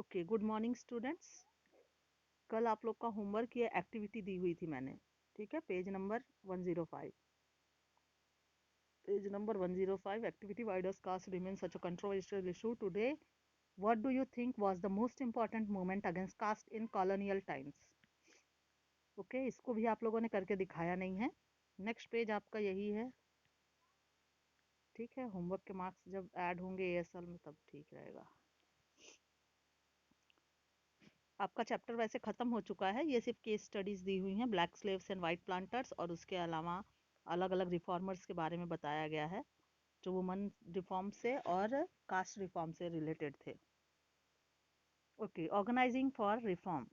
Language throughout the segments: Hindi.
Okay, good morning students. कल आप लोग का होमवर्क या एक्टिविटी दी हुई थी मैंने, ठीक है। Page number 105, activity why does caste remain such a controversial issue today? What do you think was the most important movement against caste in colonial times? Okay, इसको भी आप लोगों ने करके दिखाया नहीं है। नेक्स्ट पेज आपका यही है, ठीक है। होमवर्क के मार्क्स जब ऐड होंगे एएसएल में तब ठीक रहेगा। आपका चैप्टर वैसे ख़त्म हो चुका है, ये सिर्फ केस स्टडीज़ दी हुई हैं, black slaves and white planters, और उसके अलावा अलग अलग रिफॉर्मर्स के बारे में बताया गया है जो वुमन रिफॉर्म से और कास्ट रिफॉर्म से रिलेटेड थे। Okay, organising for reform,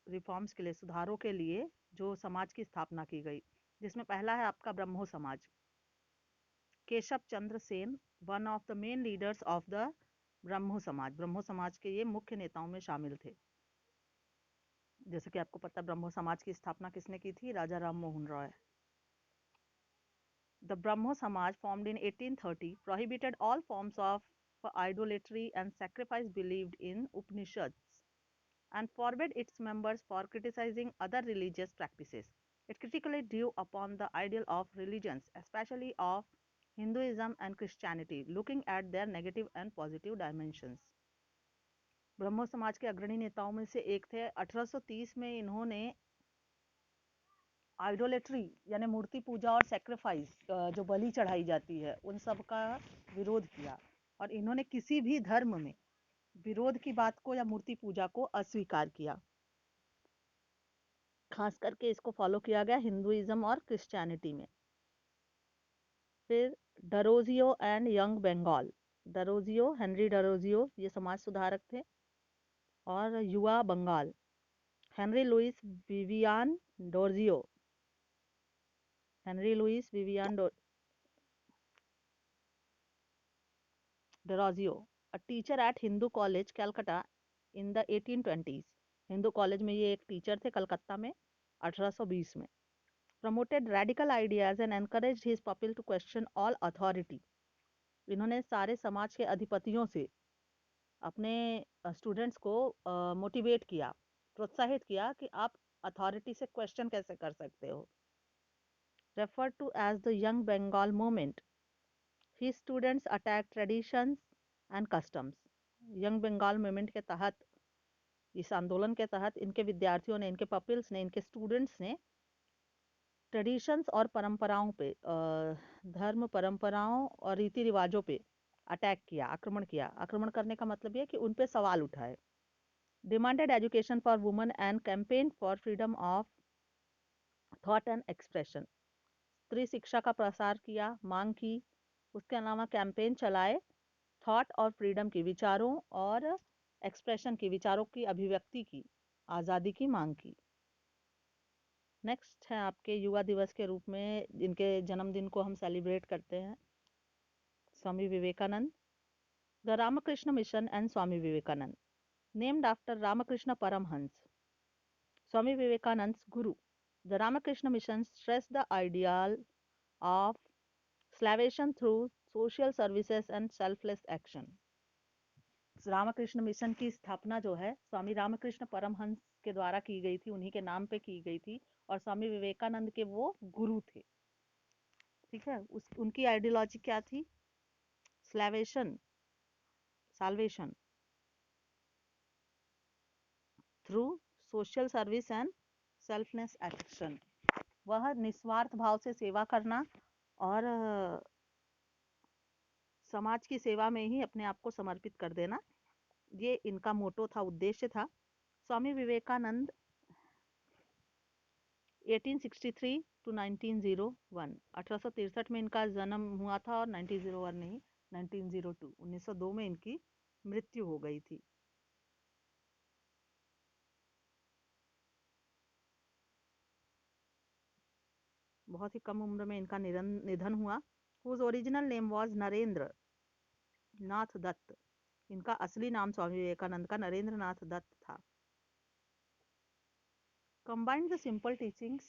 reforms के लिए, सुधारों के लिए जो समाज की स्थापना की गई, जिसमें पहला है आपका Brahmo Samaj. Keshav Chandra Sen, one of the main leaders of the Brahmo Samaj, Brahmo समाज के ये मुख्य नेताओं में शामिल थे। जैसे कि आपको पता, ब्रह्मो समाज की स्थापना किसने की थी? राजा Ram Mohan Roy. The Brahmo Samaj, formed in 1830, prohibited all forms of idolatry and sacrifice believed in Upanishads, and forbade its members for criticizing other religious practices. It critically drew upon the ideal of religions, especially of Hinduism and Christianity, looking at their negative and positive dimensions. ब्रह्मो समाज के अग्रणी नेताओं में से एक थे। 1830 में इन्होंने आइडोलेट्री यानी मूर्ति पूजा और सेक्रीफाइस, जो बलि चढ़ाई जाती है, उन सब का विरोध किया। और इन्होंने किसी भी धर्म में विरोध की बात को या मूर्ति पूजा को अस्वीकार किया। खास करके इसको फॉलो किया गया हिंदुइज्म और क्रिश्चियनिटी में। फिर Derozio and young Bengal, Derozio, Henry Derozio, ये समाज सुधारक थे। और युवा Bengal, Henry Louis Vivian Derozio, Henry Louis Vivian Derozio, a teacher at Hindu College, Calcutta in the 1820s. Hindu college में ये एक टीचर थे कलकत्ता में 1820 में। Promoted radical ideas and encouraged his pupil to question all authority. इन्होंने सारे समाज के अधिपतियों से अपने स्टूडेंट्स को मोटिवेट किया, प्रोत्साहित किया कि आप अथॉरिटी से क्वेश्चन कैसे कर सकते हो। Referred to as the Young Bengal Movement, his students attacked traditions and customs. Young Bengal movement के तहत, इस आंदोलन के तहत, इनके विद्यार्थियों ने, इनके पपिल्स ने, इनके स्टूडेंट्स ने ट्रेडिशंस और परंपराओं पे, धर्म परंपराओं और रीति रिवाजों पे अटैक किया, आक्रमण किया। आक्रमण करने का मतलब ये कि उन पे सवाल उठाए। Demanded education for women and campaign for freedom of thought and expression, स्त्री शिक्षा का प्रसार किया, मांग की। उसके अलावा कैंपेन चलाए थॉट और फ्रीडम की, विचारों और एक्सप्रेशन की, विचारों की अभिव्यक्ति की, आज़ादी की मांग की। नेक्स्ट है आपके युवा दिवस के रूप में जिनके जन्मदिन को हम सेलिब्रेट करते हैं, Swami Vivekananda. The Ramakrishna Mission and Swami Vivekananda, named after Ramakrishna Paramhansa, Swami विवेकानंद's guru. The Ramakrishna mission stressed the ideal of salvation through social services and selfless action. Ramakrishna Mission की स्थापना जो है स्वामी रामकृष्ण परमहंस के द्वारा की गई थी, उन्हीं के नाम पे की गई थी, और स्वामी विवेकानंद के वो गुरु थे, ठीक है। उनकी आइडियोलॉजी क्या थी? Salvation through social service and selfless action. वह निस्वार्थ भाव से सेवा करना और समाज की सेवा में ही अपने आप को समर्पित कर देना, ये इनका मोटो था, उद्देश्य था। स्वामी विवेकानंद 1863 टू 1901, 1863 में इनका जन्म हुआ था और 1901 नहीं, 1902, 1902 में इनकी मृत्यु हो गई थी। बहुत ही कम उम्र में इनका निधन हुआ। whose original name was Narendra नाथ दत्त, इनका असली नाम स्वामी विवेकानंद का नरेंद्र नाथ दत्त था। Combined the simple teachings